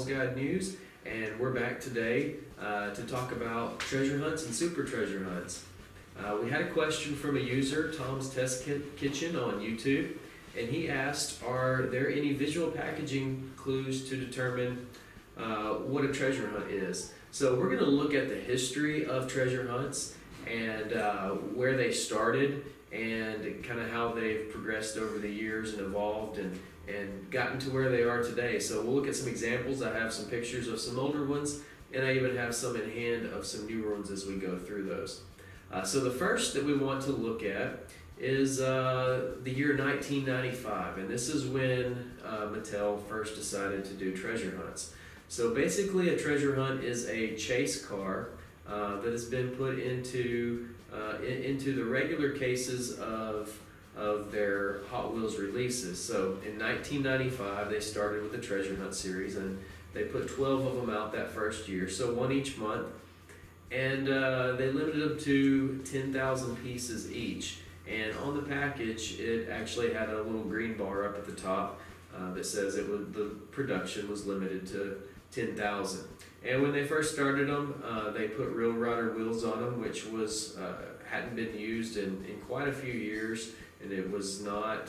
Hallsguide News, and we're back today to talk about treasure hunts and super treasure hunts. We had a question from a user, Tom's Test Kitchen on YouTube, and he asked, are there any visual packaging clues to determine what a treasure hunt is? So we're going to look at the history of treasure hunts and where they started and kind of how they've progressed over the years and evolved and gotten to where they are today. So we'll look at some examples. I have some pictures of some older ones, and I even have some in hand of some newer ones as we go through those. So the first that we want to look at is the year 1995, and this is when Mattel first decided to do treasure hunts. So basically a treasure hunt is a chase car that has been put into the regular cases of their Hot Wheels releases. So in 1995 they started with the treasure hunt series, and they put 12 of them out that first year, so one each month, and they limited them to 10,000 pieces each. And on the package it actually had a little green bar up at the top that says the production was limited to 10,000. And when they first started them, they put real rider wheels on them, which hadn't been used in quite a few years, and it was not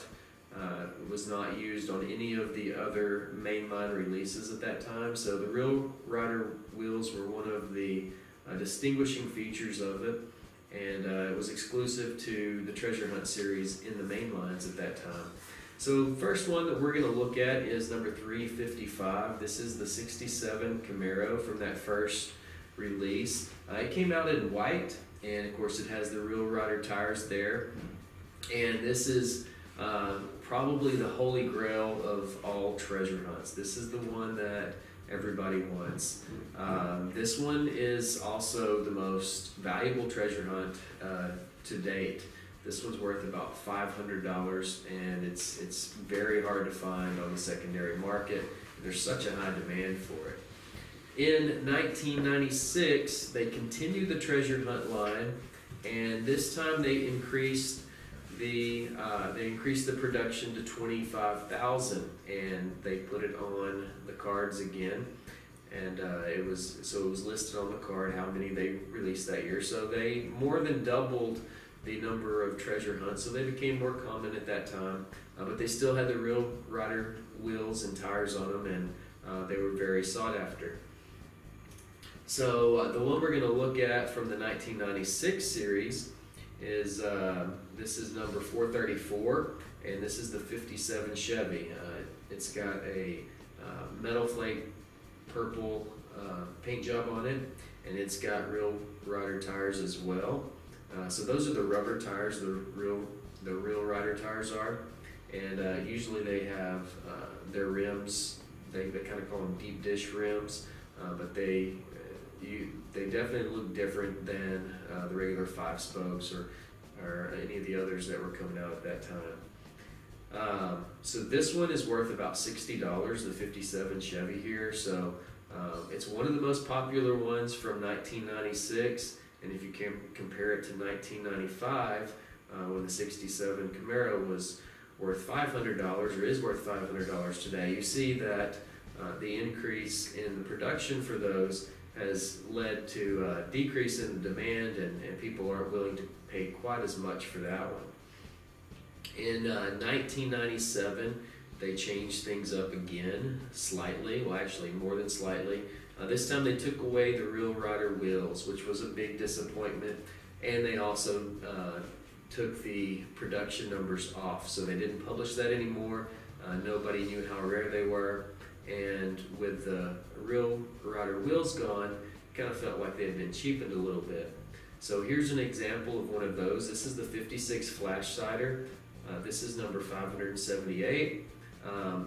used on any of the other mainline releases at that time. So the real rider wheels were one of the distinguishing features of it, and it was exclusive to the treasure hunt series in the mainlines at that time. So the first one that we're going to look at is number 355. This is the 67 Camaro from that first release. It came out in white, and of course it has the real rider tires there. And this is probably the holy grail of all treasure hunts. This is the one that everybody wants. This one is also the most valuable treasure hunt to date. This one's worth about $500, and it's very hard to find on the secondary market. There's such a high demand for it. In 1996, they continued the treasure hunt line, and this time they increased the production to 25,000, and they put it on the cards again. And it was listed on the card how many they released that year. So they more than doubled the number of treasure hunts, so they became more common at that time, but they still had the real rider wheels and tires on them, and they were very sought after. So the one we're going to look at from the 1996 series is this is number 434, and this is the 57 Chevy. It's got a metal flake purple paint job on it, and it's got real rider tires as well. So those are the rubber tires, the real rider tires are, and usually they have their rims. They kind of call them deep dish rims, but they definitely look different than the regular 5 spokes or any of the others that were coming out at that time. So this one is worth about $60, the 57 Chevy here. So it's one of the most popular ones from 1996. And if you can compare it to 1995, when the 67 Camaro was worth $500 or is worth $500 today, you see that the increase in the production for those has led to a decrease in the demand, and people aren't willing to pay quite as much for that one. In 1997, they changed things up again slightly, well actually more than slightly. This time they took away the real rider wheels, which was a big disappointment, and they also took the production numbers off, so they didn't publish that anymore. Nobody knew how rare they were, and with the real rider wheels gone, it kind of felt like they had been cheapened a little bit. So here's an example of one of those. This is the 56 Flash Sider. This is number 578.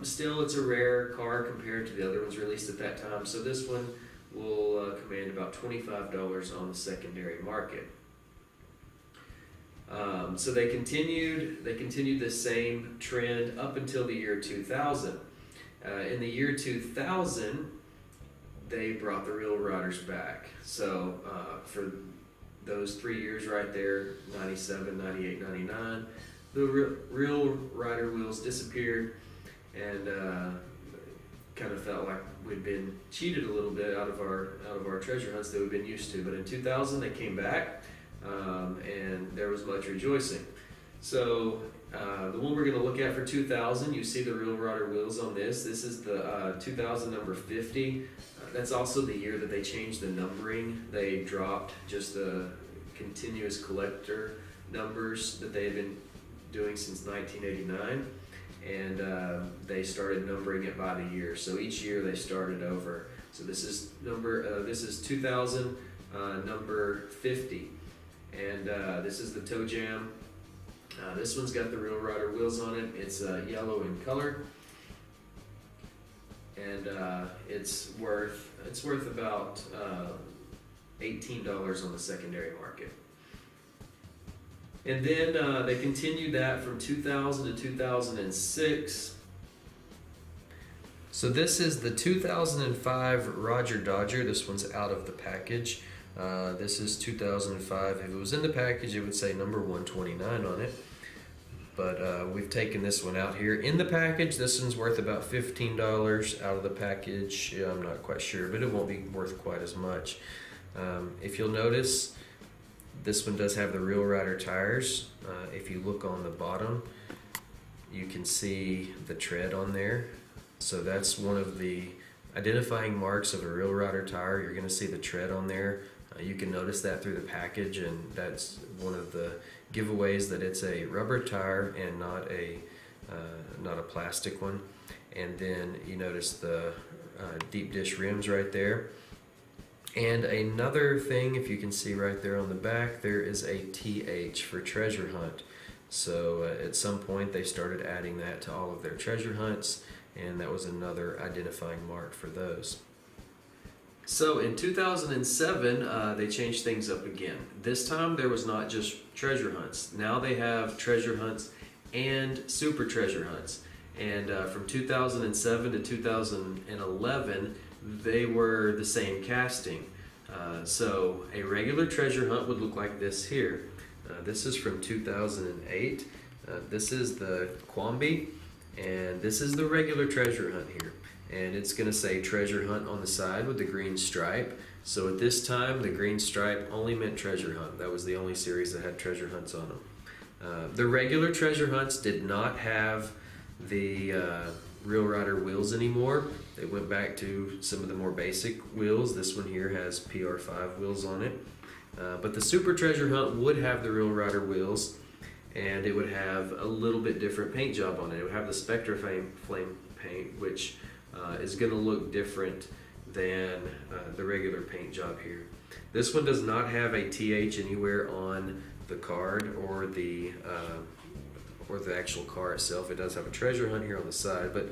Still, it's a rare car compared to the other ones released at that time, so this one will command about $25 on the secondary market. So they continued the same trend up until the year 2000. In the year 2000, they brought the real riders back. So for those 3 years right there, 97, 98, 99, the real rider wheels disappeared, and kind of felt like we'd been cheated a little bit out of our treasure hunts that we've been used to. But in 2000 they came back, and there was much rejoicing. So the one we're going to look at for 2000, you see the real rider wheels on this. This is the 2000 number 50. That's also the year that they changed the numbering. They dropped just the continuous collector numbers that they had been doing since 1989, and they started numbering it by the year. So each year they started over. So this is 2000 number 50, and this is the toe jam. This one's got the real rider wheels on it. It's yellow in color, and it's worth about $18 on the secondary market. And then they continued that from 2000 to 2006. So this is the 2005 Roger Dodger. This one's out of the package. This is 2005. If it was in the package, it would say number 129 on it. But we've taken this one out here. In the package, this one's worth about $15. Out of the package, yeah, I'm not quite sure, but it won't be worth quite as much. If you'll notice, this one does have the real rider tires. If you look on the bottom, you can see the tread on there. So that's one of the identifying marks of a real rider tire. You're going to see the tread on there. You can notice that through the package, and that's one of the giveaways that it's a rubber tire and not a plastic one. And then you notice the deep dish rims right there. And another thing, if you can see right there on the back, there is a TH for treasure hunt. So at some point they started adding that to all of their treasure hunts, and that was another identifying mark for those. So in 2007, they changed things up again. This time there was not just treasure hunts. Now they have treasure hunts and super treasure hunts. And from 2007 to 2011, they were the same casting. So a regular treasure hunt would look like this here. This is from 2008. This is the Quambi, and this is the regular treasure hunt here. And it's going to say treasure hunt on the side with the green stripe. So at this time, the green stripe only meant treasure hunt. That was the only series that had treasure hunts on them. The regular treasure hunts did not have the real rider wheels anymore. They went back to some of the more basic wheels. This one here has PR5 wheels on it. But the super treasure hunt would have the real rider wheels, and it would have a little bit different paint job on it. It would have the Spectra Flame paint, which is going to look different than the regular paint job here. This one does not have a TH anywhere on the card or the actual car itself. It does have a treasure hunt here on the side, but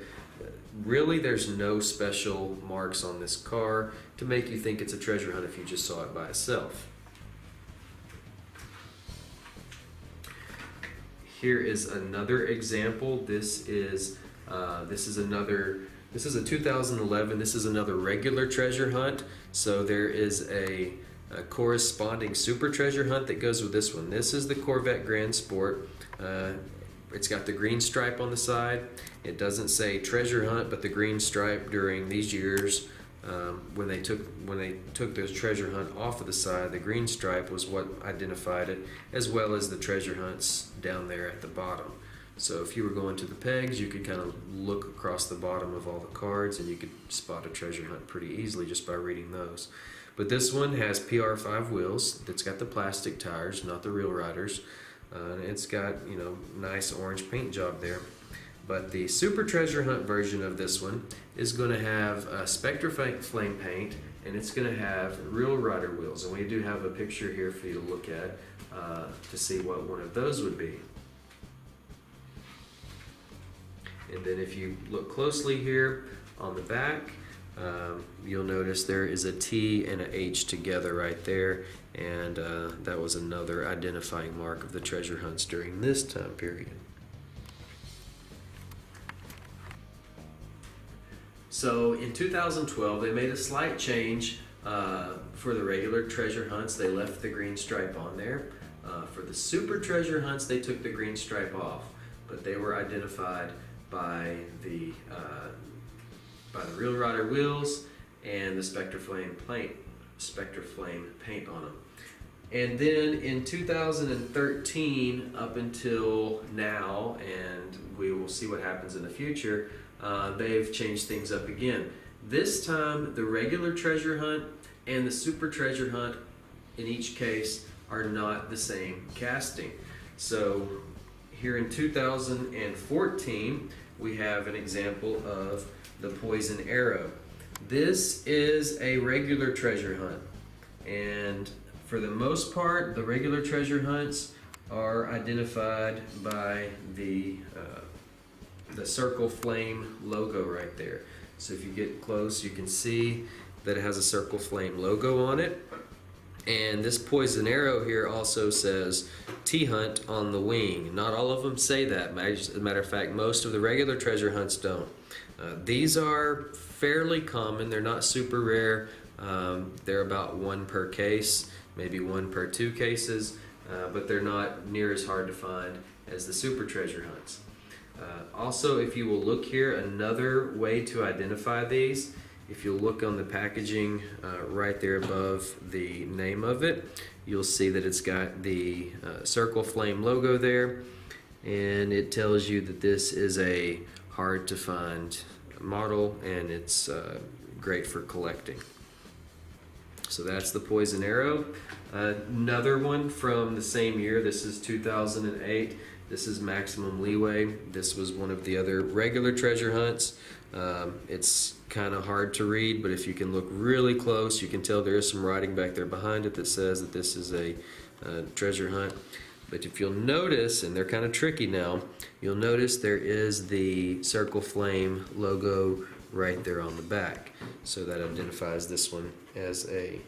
really there's no special marks on this car to make you think it's a treasure hunt if you just saw it by itself. Here is another example. This is a 2011. This is another regular treasure hunt. So there is a corresponding super treasure hunt that goes with this one. This is the Corvette Grand Sport. It's got the green stripe on the side. It doesn't say treasure hunt, but the green stripe during these years, when they took those treasure hunt off of the side, the green stripe was what identified it, as well as the treasure hunts down there at the bottom. So if you were going to the pegs, you could kind of look across the bottom of all the cards and you could spot a treasure hunt pretty easily just by reading those. But this one has PR5 wheels. It's got the plastic tires, not the real riders. It's got, nice orange paint job there. But the super treasure hunt version of this one is going to have Spectra Flame paint, and it's going to have real rider wheels. And we do have a picture here for you to look at to see what one of those would be. And then if you look closely here on the back, you'll notice there is a T and a H together right there, and that was another identifying mark of the treasure hunts during this time period. So in 2012, they made a slight change for the regular treasure hunts. They left the green stripe on there. For the super treasure hunts, they took the green stripe off, but they were identified by the by the Real Rider wheels and the Spectre Flame paint on them. And then in 2013 up until now, and we will see what happens in the future, they've changed things up again. This time the regular treasure hunt and the super treasure hunt in each case are not the same casting. So here in 2014 we have an example of the Poison Arrow. This is a regular treasure hunt, and for the most part the regular treasure hunts are identified by the circle flame logo right there. So if you get close you can see that it has a circle flame logo on it. And this Poison Arrow here also says T-Hunt on the wing. Not all of them say that. As a matter of fact, most of the regular treasure hunts don't. These are fairly common. They're not super rare. They're about 1 per case, maybe 1 per 2 cases, but they're not near as hard to find as the super treasure hunts. Also, if you will look here, another way to identify these, if you'll look on the packaging right there above the name of it, you'll see that it's got the circle flame logo there, and it tells you that this is a hard to find model and it's great for collecting. So that's the Poison Arrow. Another one from the same year, this is 2008. This is Maximum Leeway. This was one of the other regular treasure hunts. It's kind of hard to read, but if you can look really close, you can tell there is some writing back there behind it that says that this is a treasure hunt. But if you'll notice, and they're kind of tricky now, you'll notice there is the Circle Flame logo right there on the back. So that identifies this one as a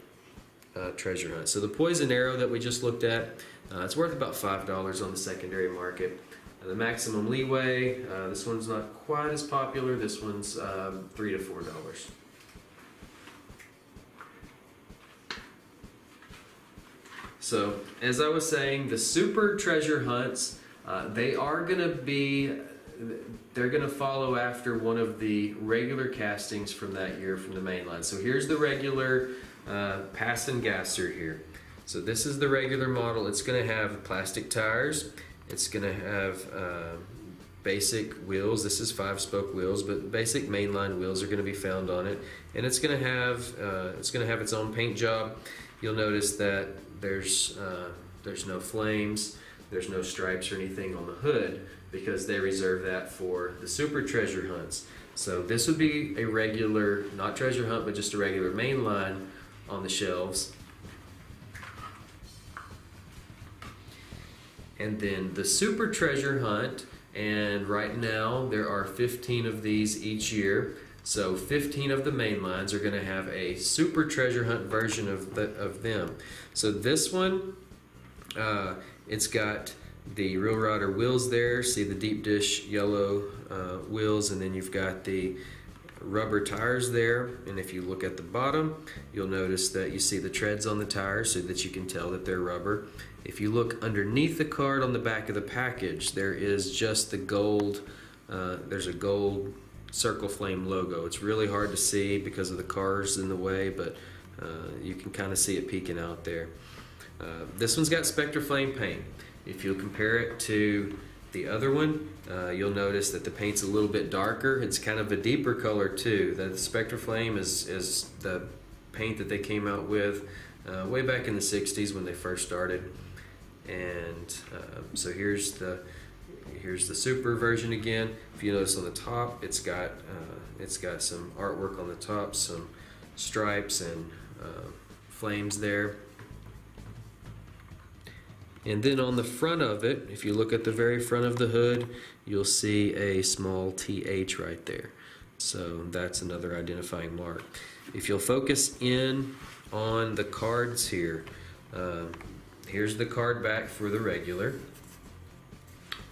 treasure hunt. So the Poison Arrow that we just looked at, it's worth about $5 on the secondary market. The Maximum Leeway, this one's not quite as popular. This one's $3 to $4. So, as I was saying, the super treasure hunts, they're gonna follow after one of the regular castings from that year from the main line. So here's the regular pass and gasser here. So this is the regular model. It's gonna have plastic tires. It's gonna have basic wheels. This is 5-spoke wheels, but basic mainline wheels are gonna be found on it. And it's gonna have its own paint job. You'll notice that there's no flames, there's no stripes or anything on the hood because they reserve that for the super treasure hunts. So this would be a regular, not treasure hunt, but just a regular main line on the shelves. And then the super treasure hunt, and right now there are 15 of these each year. So 15 of the main lines are going to have a super treasure hunt version of them. So this one, it's got the Real Rider wheels there. See the deep dish yellow wheels, and then you've got the rubber tires there. And if you look at the bottom, you'll notice that you see the treads on the tires so that you can tell that they're rubber. If you look underneath the card on the back of the package, there is just the gold, there's a gold Circle Flame logo. It's really hard to see because of the cars in the way, but you can kind of see it peeking out there. This one's got Spectre Flame paint. If you'll compare it to the other one, you'll notice that the paint's a little bit darker. It's kind of a deeper color too. The Spectre Flame is the paint that they came out with way back in the 60s when they first started. And so here's the super version again. If you notice on the top, it's got some artwork on the top, some stripes and flames there. And then on the front of it, if you look at the very front of the hood, you'll see a small TH right there. So that's another identifying mark. If you'll focus in on the cards here, here's the card back for the regular.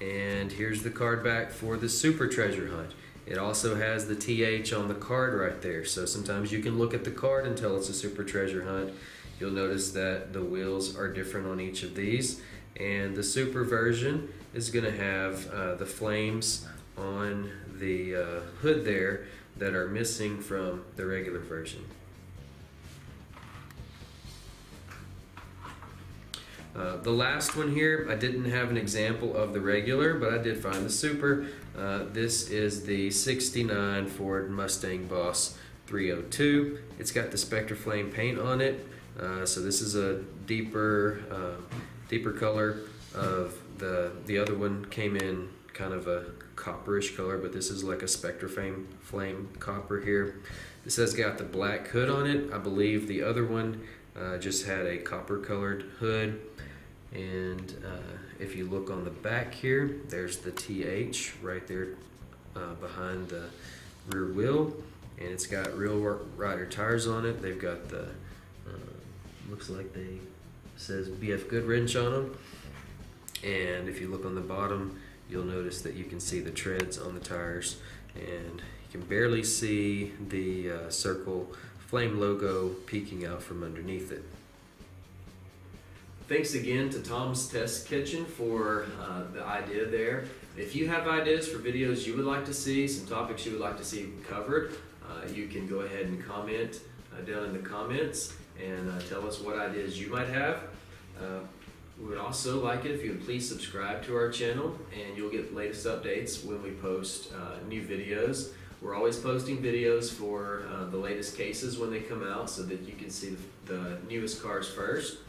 And here's the card back for the super treasure hunt. It also has the TH on the card right there. So sometimes you can look at the card and tell it's a super treasure hunt. You'll notice that the wheels are different on each of these. And the super version is going to have the flames on the hood there, that are missing from the regular version. The last one here, I didn't have an example of the regular, but I did find the super. This is the 69 Ford Mustang Boss 302. It's got the Spectre Flame paint on it, so this is a deeper color. Of the other one came in kind of a copperish color, but this is like a Spectre Flame copper here. This has got the black hood on it. I believe the other one just had a copper colored hood. And if you look on the back here, there's the TH right there behind the rear wheel, and it's got real rider tires on it. They've got the looks like they says BF Goodwrench on them. And if you look on the bottom, you'll notice that you can see the treads on the tires, and you can barely see the Circle Flame logo peeking out from underneath it. Thanks again to Tom's Test Kitchen for the idea there. If you have ideas for videos you would like to see, some topics you would like to see covered, you can go ahead and comment down in the comments and tell us what ideas you might have. We would also like it if you would please subscribe to our channel, and you'll get latest updates when we post new videos. We're always posting videos for the latest cases when they come out, so that you can see the newest cars first.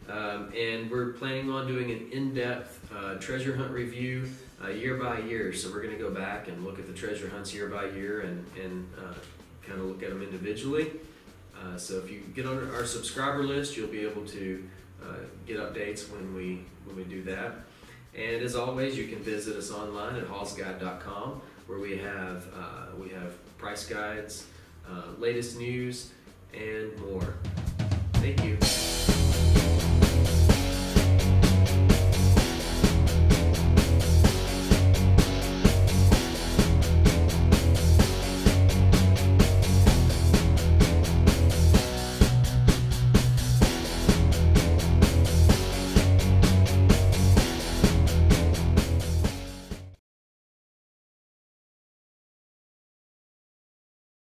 And we're planning on doing an in-depth treasure hunt review year by year. So we're going to go back and look at the treasure hunts year by year and kind of look at them individually. So if you get on our subscriber list, you'll be able to get updates when we do that. And as always, you can visit us online at Hallsguide.com, where we have price guides, latest news, and more. Thank you.